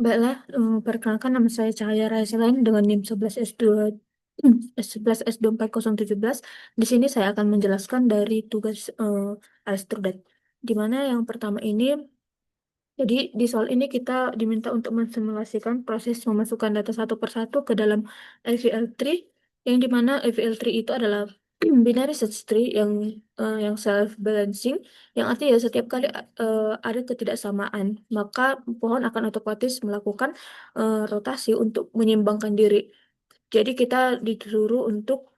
Baiklah, perkenalkan nama saya Cahaya Raiselain dengan NIM 11S2 11S24017. Di sini saya akan menjelaskan dari tugas Aristodet. Di mana yang pertama ini, jadi di soal ini kita diminta untuk mensimulasikan proses memasukkan data satu persatu ke dalam AVL3, yang dimana AVL3 itu adalah binary search tree yang self balancing, yang artinya setiap kali ada ketidaksamaan, maka pohon akan otomatis melakukan rotasi untuk menyeimbangkan diri. Jadi kita disuruh untuk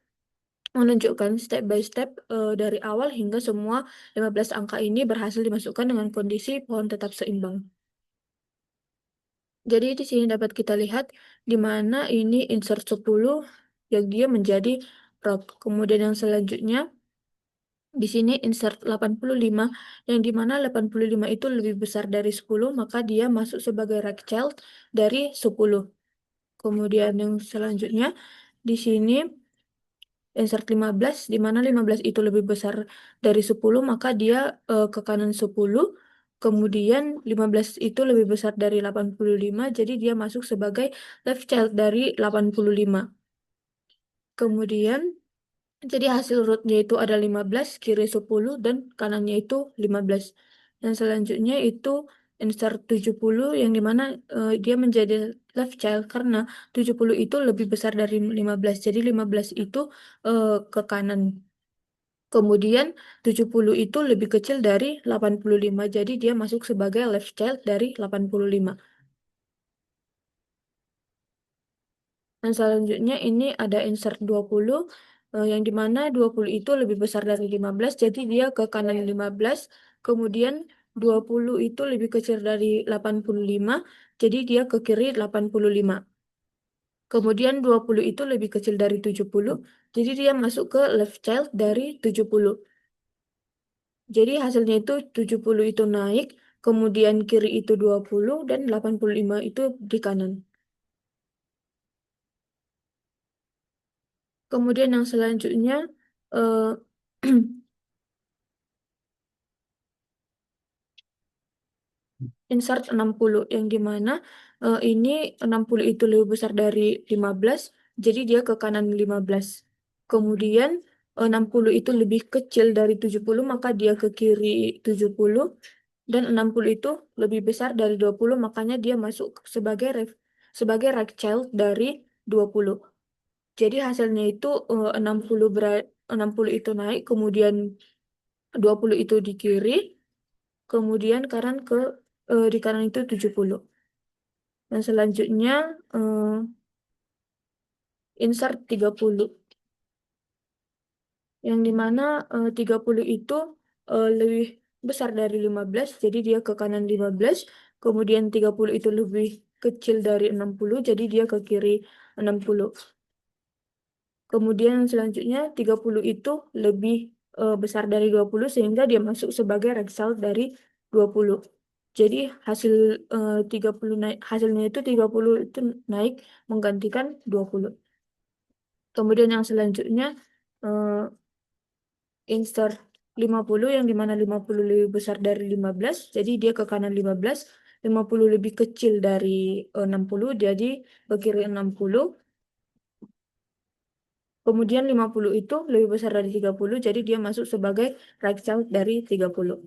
menunjukkan step by step dari awal hingga semua 15 angka ini berhasil dimasukkan dengan kondisi pohon tetap seimbang. Jadi di sini dapat kita lihat di mana ini insert 10 yang dia menjadi row. Kemudian yang selanjutnya di sini insert 85 yang di mana 85 itu lebih besar dari 10, maka dia masuk sebagai right child dari 10. Kemudian yang selanjutnya di sini insert 15 di mana 15 itu lebih besar dari 10, maka dia ke kanan 10. Kemudian 15 itu lebih besar dari 85, jadi dia masuk sebagai left child dari 85. Kemudian jadi hasil rootnya itu ada 15, kiri 10, dan kanannya itu 15. Dan selanjutnya itu insert 70 yang dimana dia menjadi left child karena 70 itu lebih besar dari 15. Jadi 15 itu ke kanan. Kemudian 70 itu lebih kecil dari 85. Jadi dia masuk sebagai left child dari 85. Dan selanjutnya ini ada insert 20 yang dimana 20 itu lebih besar dari 15, jadi dia ke kanan 15. Kemudian 20 itu lebih kecil dari 85, jadi dia ke kiri 85. Kemudian 20 itu lebih kecil dari 70, jadi dia masuk ke left child dari 70. Jadi hasilnya itu 70 itu naik, kemudian kiri itu 20, dan 85 itu di kanan. Kemudian yang selanjutnya eh, insert 60 yang dimana ini 60 itu lebih besar dari 15, jadi dia ke kanan 15. Kemudian 60 itu lebih kecil dari 70, maka dia ke kiri 70, dan 60 itu lebih besar dari 20, makanya dia masuk sebagai sebagai right child dari 20. Jadi hasilnya itu 60 itu naik, kemudian 20 itu di kiri, kemudian di kanan itu 70. Dan selanjutnya insert 30. Yang dimana 30 itu lebih besar dari 15, jadi dia ke kanan 15. Kemudian 30 itu lebih kecil dari 60, jadi dia ke kiri 60. Kemudian selanjutnya 30 itu lebih besar dari 20 sehingga dia masuk sebagai result dari 20. Jadi hasil 30 naik, hasilnya itu 30 itu naik menggantikan 20. Kemudian yang selanjutnya eh, insert 50 yang dimana 50 lebih besar dari 15, jadi dia ke kanan 15. 50 lebih kecil dari 60, jadi ke kiri 60. Kemudian 50 itu lebih besar dari 30, jadi dia masuk sebagai right child dari 30.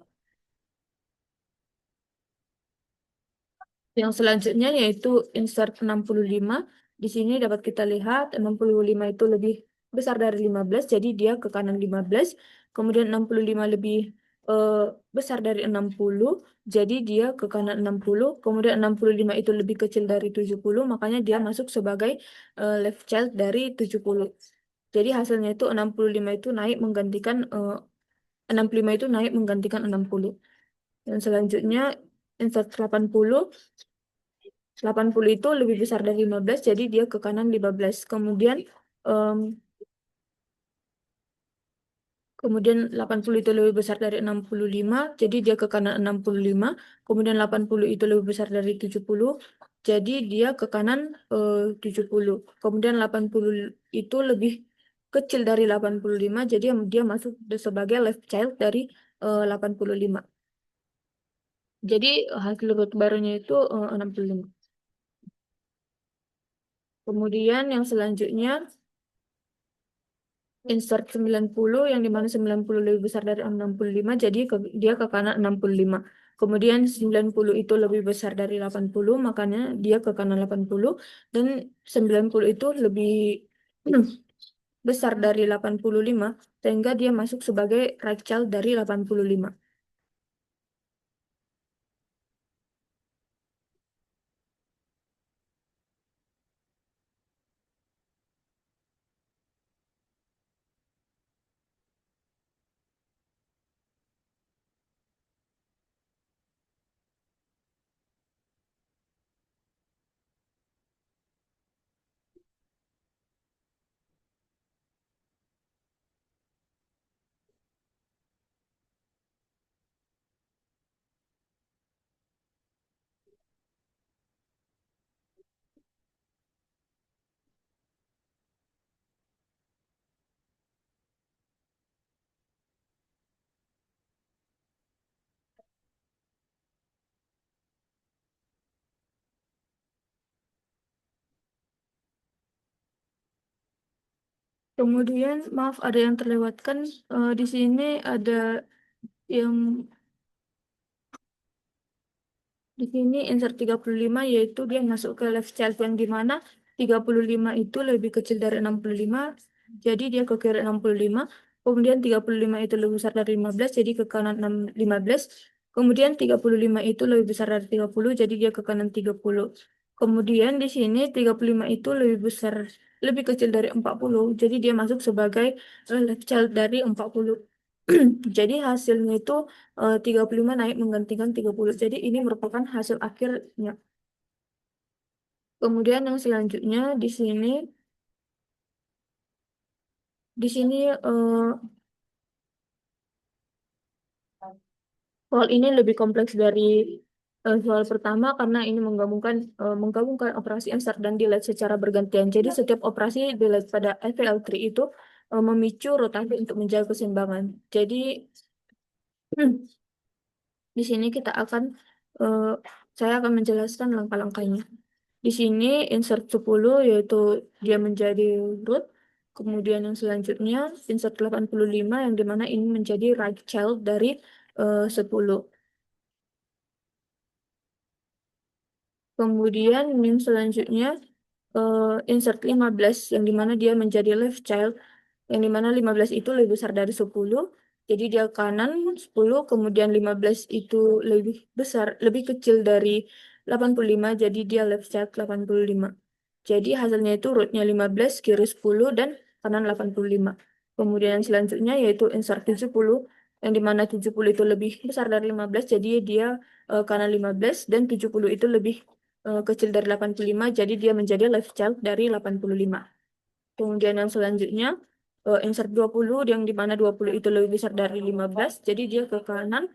Yang selanjutnya yaitu insert 65. Di sini dapat kita lihat 65 itu lebih besar dari 15, jadi dia ke kanan 15. Kemudian 65 lebih eh, besar dari 60, jadi dia ke kanan 60. Kemudian 65 itu lebih kecil dari 70, makanya dia masuk sebagai left child dari 70. Jadi hasilnya itu 65 itu naik menggantikan 65 itu naik menggantikan 60. Dan selanjutnya insert 80. 80 itu lebih besar dari 15, jadi dia ke kanan 15. Em, kemudian 80 itu lebih besar dari 65, jadi dia ke kanan 65. Kemudian 80 itu lebih besar dari 70, jadi dia ke kanan 70. Kemudian 80 itu lebih kecil dari 85, jadi dia masuk sebagai left child dari 85. Jadi hasil root barunya itu 65. Kemudian yang selanjutnya insert 90 yang dimana 90 lebih besar dari 65 jadi dia ke kanan 65. Kemudian 90 itu lebih besar dari 80 makanya dia ke kanan 80 dan 90 itu lebih besar dari 85 sehingga dia masuk sebagai right child dari 85. Kemudian maaf ada yang terlewatkan. Di sini ada yang di sini insert 35 yaitu dia masuk ke left child yang dimana 35 itu lebih kecil dari 65 jadi dia ke kiri 65. Kemudian 35 itu lebih besar dari 15 jadi ke kanan 15. Kemudian 35 itu lebih besar dari 30 jadi dia ke kanan 30. Kemudian di sini 35 itu lebih kecil dari 40 jadi dia masuk sebagai left child dari 40. Jadi hasilnya itu 35 naik menggantikan 30. Jadi ini merupakan hasil akhirnya. Kemudian yang selanjutnya di sini soal ini lebih kompleks dari soal pertama karena ini menggabungkan operasi insert dan delete secara bergantian. Jadi setiap operasi delete pada FPL3 itu memicu rotasi untuk menjaga keseimbangan. Jadi di sini eh, saya akan menjelaskan langkah-langkahnya. Di sini insert 10 yaitu dia menjadi root. Kemudian yang selanjutnya insert 85 yang dimana ini menjadi right child dari 10. Kemudian yang selanjutnya insert 15 yang dimana dia menjadi left child yang dimana 15 itu lebih besar dari 10. Jadi dia kanan 10, kemudian 15 itu lebih kecil dari 85, jadi dia left child 85. Jadi hasilnya itu rootnya 15, kiri 10, dan kanan 85. Kemudian yang selanjutnya yaitu insert 70, yang dimana 70 itu lebih besar dari 15, jadi dia kanan 15, dan 70 itu lebih kecil dari 85, jadi dia menjadi left child dari 85. Kemudian yang selanjutnya insert 20 yang dimana 20 itu lebih besar dari 15 jadi dia ke kanan.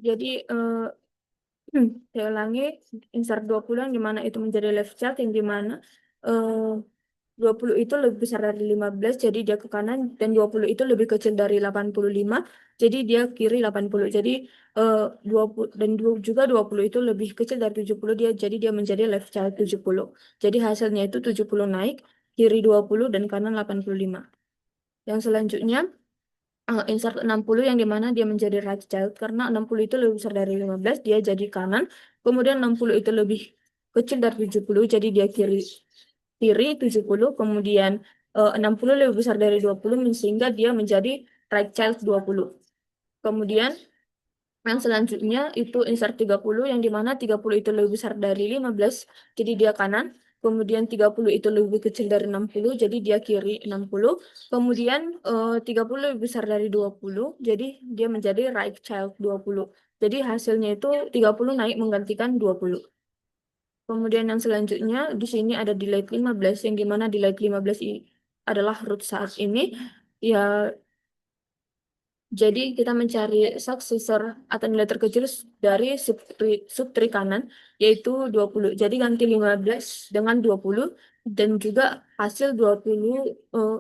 Jadi saya ulangi insert 20 yang dimana itu menjadi left child yang dimana eh, 20 itu lebih besar dari 15 jadi dia ke kanan dan 20 itu lebih kecil dari 85 jadi dia kiri 80. Jadi 20 dan juga 20 itu lebih kecil dari 70 jadi dia menjadi left child 70. Jadi hasilnya itu 70 naik, kiri 20 dan kanan 85. Yang selanjutnya insert 60 yang dimana dia menjadi right child karena 60 itu lebih besar dari 15 dia jadi kanan. Kemudian 60 itu lebih kecil dari 70 jadi dia kiri 70. Kemudian 60 lebih besar dari 20 sehingga dia menjadi right child 20. Kemudian yang selanjutnya itu insert 30 yang dimana 30 itu lebih besar dari 15 jadi dia kanan. Kemudian 30 itu lebih kecil dari 60 jadi dia kiri 60. Kemudian 30 lebih besar dari 20 jadi dia menjadi right child 20. Jadi hasilnya itu 30 naik menggantikan 20. Kemudian yang selanjutnya di sini ada delete 15 yang dimana delete 15 adalah root saat ini. Ya Jadi kita mencari successor atau nilai terkecil dari subtree kanan, yaitu 20. Jadi ganti 15 dengan 20, dan juga hasil 20, eh,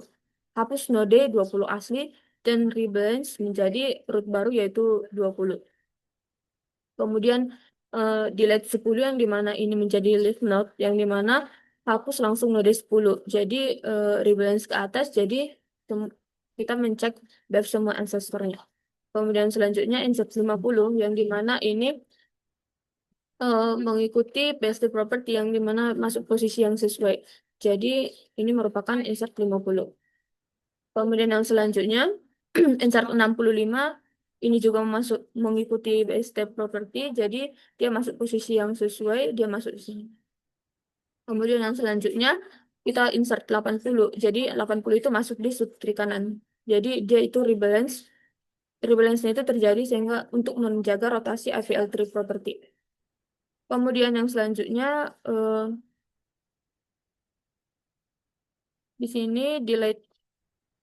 hapus node 20 asli, dan rebalance menjadi root baru yaitu 20. Kemudian delete 10 yang dimana ini menjadi leave node, yang dimana hapus langsung node 10. Jadi rebalance ke atas, jadi kita mencek back semua ancestornya. Kemudian selanjutnya insert 50 yang dimana ini mengikuti best property yang dimana masuk posisi yang sesuai. Jadi ini merupakan insert 50. Kemudian yang selanjutnya insert 65 ini juga masuk mengikuti best property. Jadi dia masuk posisi yang sesuai, dia masuk di sini. Kemudian yang selanjutnya kita insert 80. Jadi 80 itu masuk di subtree kanan. Jadi dia itu rebalance. Rebalance-nya itu terjadi sehingga untuk menjaga rotasi IVL3 property. Kemudian yang selanjutnya di sini delete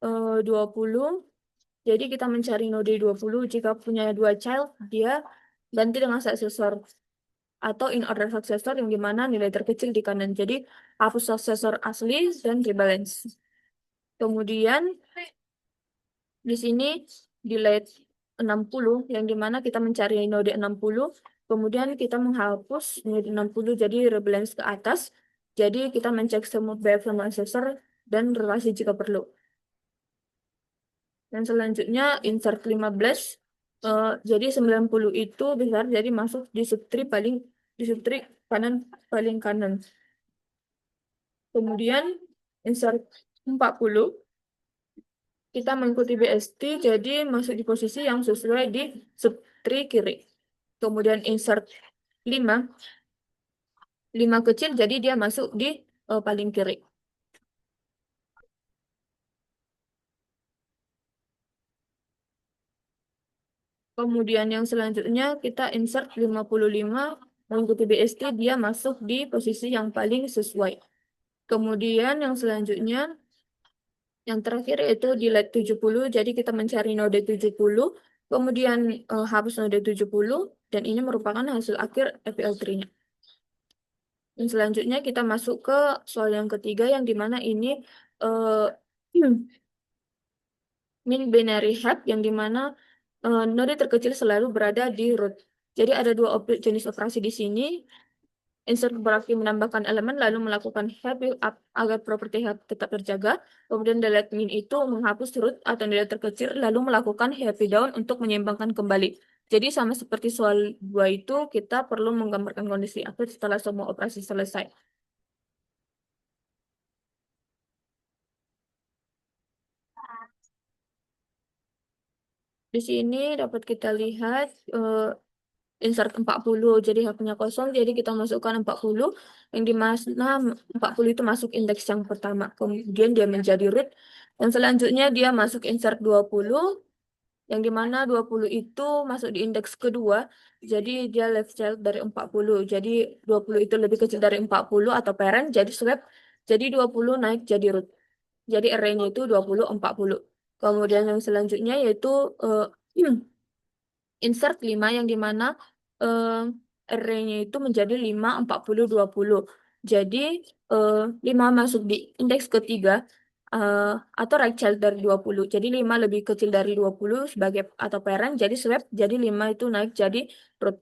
20. Jadi kita mencari node 20 jika punya dua child, dia ganti dengan successor atau in order successor yang dimana nilai terkecil di kanan. Jadi hapus successor asli dan rebalance. Kemudian di sini delete 60 yang dimana kita mencari node 60, kemudian kita menghapus node 60 jadi rebalance ke atas. Jadi kita mencek semua BF sama ancestor dan relasi jika perlu. Dan selanjutnya insert 15. Jadi 90 itu besar jadi masuk di subtree kanan paling kanan. Kemudian insert 40 kita mengikuti BST jadi masuk di posisi yang sesuai di subtree kiri. Kemudian insert 5 kecil jadi dia masuk di paling kiri. Kemudian yang selanjutnya kita insert 55 mengikuti BST dia masuk di posisi yang paling sesuai. Kemudian yang selanjutnya yang terakhir yaitu delete 70. Jadi kita mencari node 70, kemudian hapus node 70, dan ini merupakan hasil akhir FPL3-nya. Dan selanjutnya kita masuk ke soal yang ketiga yang dimana ini uh, min binary heap yang dimana node terkecil selalu berada di root. Jadi ada dua jenis operasi di sini. Insert berarti menambahkan elemen lalu melakukan heap agar properti heap tetap terjaga. Kemudian delete min itu menghapus root atau nilai terkecil lalu melakukan happy down untuk menyeimbangkan kembali. Jadi sama seperti soal 2 itu kita perlu menggambarkan kondisi akhir setelah semua operasi selesai. Di sini dapat kita lihat insert 40, jadi haknya kosong, jadi kita masukkan 40, yang di mana 40 itu masuk indeks yang pertama, kemudian dia menjadi root, dan selanjutnya dia masuk insert 20, yang di mana 20 itu masuk di indeks kedua, jadi dia left child dari 40, jadi 20 itu lebih kecil dari 40 atau parent, jadi swap, jadi 20 naik jadi root, jadi array-nya itu 20, 40. Kemudian yang selanjutnya yaitu insert 5 yang dimana array-nya itu menjadi 5, 40, 20. Jadi 5 masuk di indeks ketiga atau right child dari 20. Jadi 5 lebih kecil dari 20 sebagai atau parent, jadi swap, jadi 5 itu naik jadi root.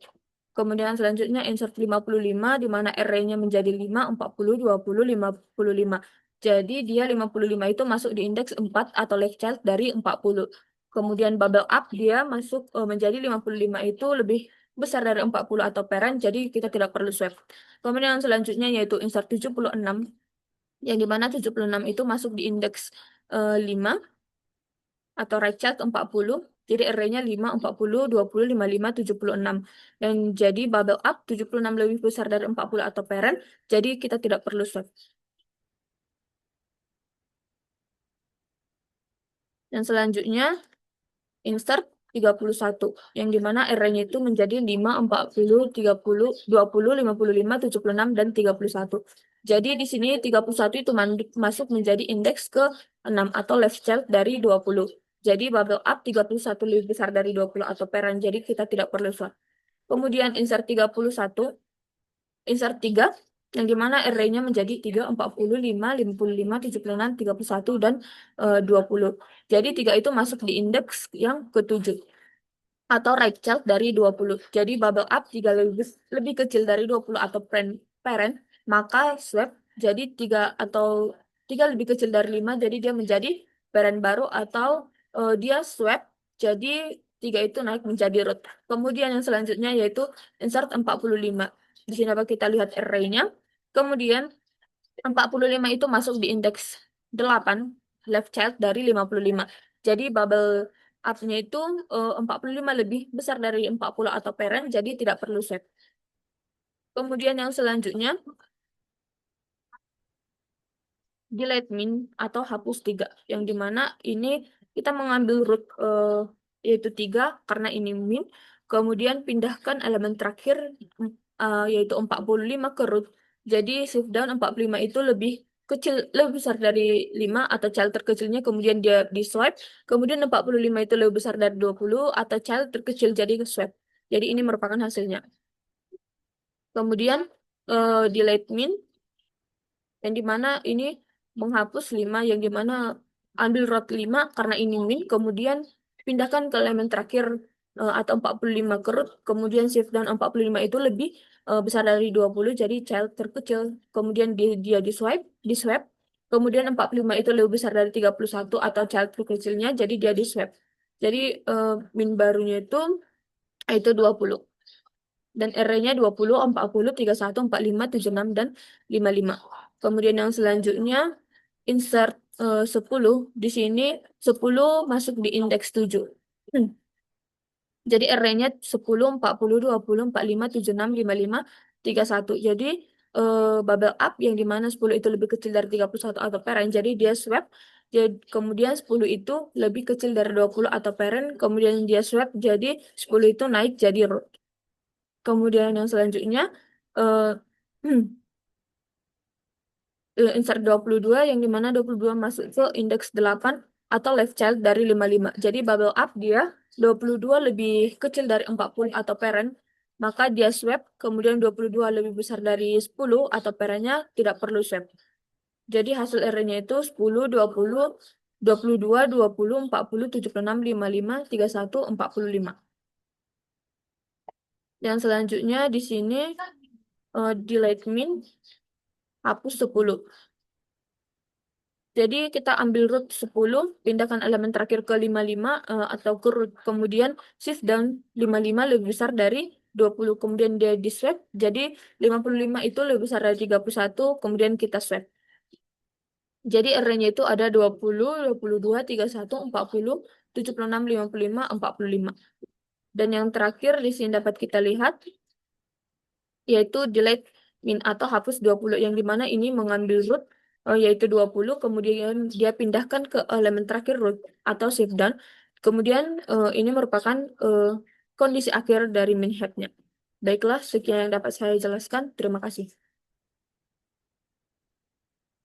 Kemudian selanjutnya insert 55 di mana array-nya menjadi 5, 40, 20, 55. Jadi dia 55 itu masuk di indeks 4 atau left child dari 40. Kemudian bubble up dia masuk menjadi 55 itu lebih besar dari 40 atau parent, jadi kita tidak perlu swap. Kemudian yang selanjutnya yaitu insert 76 yang dimana 76 itu masuk di indeks 5 atau right child 40. Jadi array-nya 5, 40, 20, 55, 76. Dan jadi bubble up 76 lebih besar dari 40 atau parent, jadi kita tidak perlu swap. Dan selanjutnya insert 31 yang dimana array-nya itu menjadi 5, 40, 30, 20, 55, 76, dan 31. Jadi di sini 31 itu masuk menjadi indeks ke 6 atau left child dari 20. Jadi bubble up 31 lebih besar dari 20 atau parent. Jadi kita tidak perlu swap. Kemudian insert 31, insert 3, yang dimana array-nya menjadi 3, 45, 55, 76, 31, dan 20. Jadi 3 itu masuk di indeks yang ke-7 atau right child dari 20. Jadi bubble up jika lebih kecil dari 20 atau parent, maka swap jadi 3 atau 3 lebih kecil dari 5, jadi dia menjadi parent baru, atau dia swap jadi 3 itu naik menjadi root. Kemudian yang selanjutnya yaitu insert 45. Di sini dapat kita lihat array-nya. Kemudian 45 itu masuk di indeks 8 left child dari 55. Jadi bubble up-nya itu 45 lebih besar dari 40 atau parent, jadi tidak perlu swap. Kemudian yang selanjutnya delete min atau hapus 3, yang dimana ini kita mengambil root yaitu 3 karena ini min, kemudian pindahkan elemen terakhir yaitu 45 ke root. Jadi shift down 45 itu lebih kecil, lebih besar dari 5 atau child terkecilnya, kemudian dia di swipe, kemudian 45 itu lebih besar dari 20 atau child terkecil, jadi ke swipe. Jadi ini merupakan hasilnya. Kemudian delete min, yang dimana ini menghapus 5, yang dimana ambil root 5 karena ini min, kemudian pindahkan ke elemen terakhir atau 45 ke root, kemudian shift down 45 itu lebih besar dari 20, jadi child terkecil, kemudian dia di swipe, kemudian 45 itu lebih besar dari 31 atau child terkecilnya, jadi dia di swipe. Jadi min barunya itu 20. Dan array-nya 20, 40, 31, 45, 76, dan 55. Kemudian yang selanjutnya insert 10. Di sini 10 masuk di indeks 7. Jadi array-nya 10, 40, 20, 45, 76, 55, 31. Jadi bubble up yang dimana 10 itu lebih kecil dari 31 atau parent, jadi dia swap. Jadi, kemudian 10 itu lebih kecil dari 20 atau parent, kemudian dia swap, jadi 10 itu naik jadi root. Kemudian yang selanjutnya eh, insert 22, yang dimana 22 masuk ke indeks 8 atau left child dari 55. Jadi bubble up dia 22 lebih kecil dari 40 atau parent, maka dia swap, kemudian 22 lebih besar dari 10 atau parentnya, tidak perlu swap. Jadi hasil array-nya itu 10, 20, 22, 20, 40, 76, 55, 31, 45. Yang selanjutnya di sini delete min, hapus 10. Jadi kita ambil root 10, pindahkan elemen terakhir ke 55 atau ke root, kemudian shift down 55 lebih besar dari 20, kemudian dia di swap, jadi 55 itu lebih besar dari 31, kemudian kita swap. Jadi array-nya itu ada 20, 22, 31, 40, 76, 55, 45. Dan yang terakhir di sini dapat kita lihat yaitu delete min atau hapus 20, yang dimana ini mengambil root yaitu 20, kemudian dia pindahkan ke elemen terakhir root atau shift down, kemudian ini merupakan kondisi akhir dari min head-nya. Baiklah, sekian yang dapat saya jelaskan. Terima kasih.